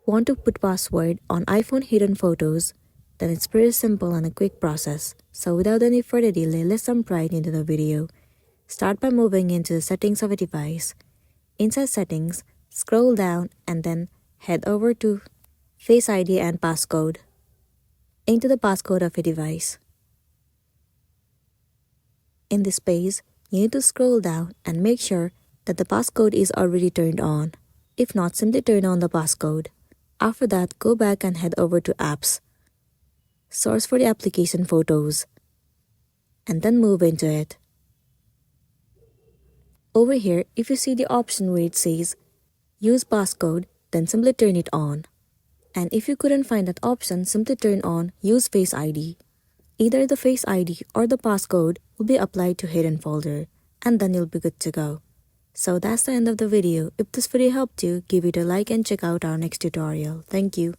Want to put password on iPhone hidden photos? Then it's pretty simple and a quick process. So without any further delay, let's jump right into the video. Start by moving into the settings of a device. Inside settings, scroll down and then head over to Face ID and passcode. Enter the passcode of a device. In this page, you need to scroll down and make sure that the passcode is already turned on. If not, simply turn on the passcode. After that, go back and head over to Apps. Source for the application Photos. And then move into it. Over here, if you see the option where it says Use passcode, then simply turn it on. And if you couldn't find that option, simply turn on Use Face ID. Either the Face ID or the passcode will be applied to hidden folder, and then you'll be good to go. So that's the end of the video. If this video helped you, give it a like and check out our next tutorial. Thank you.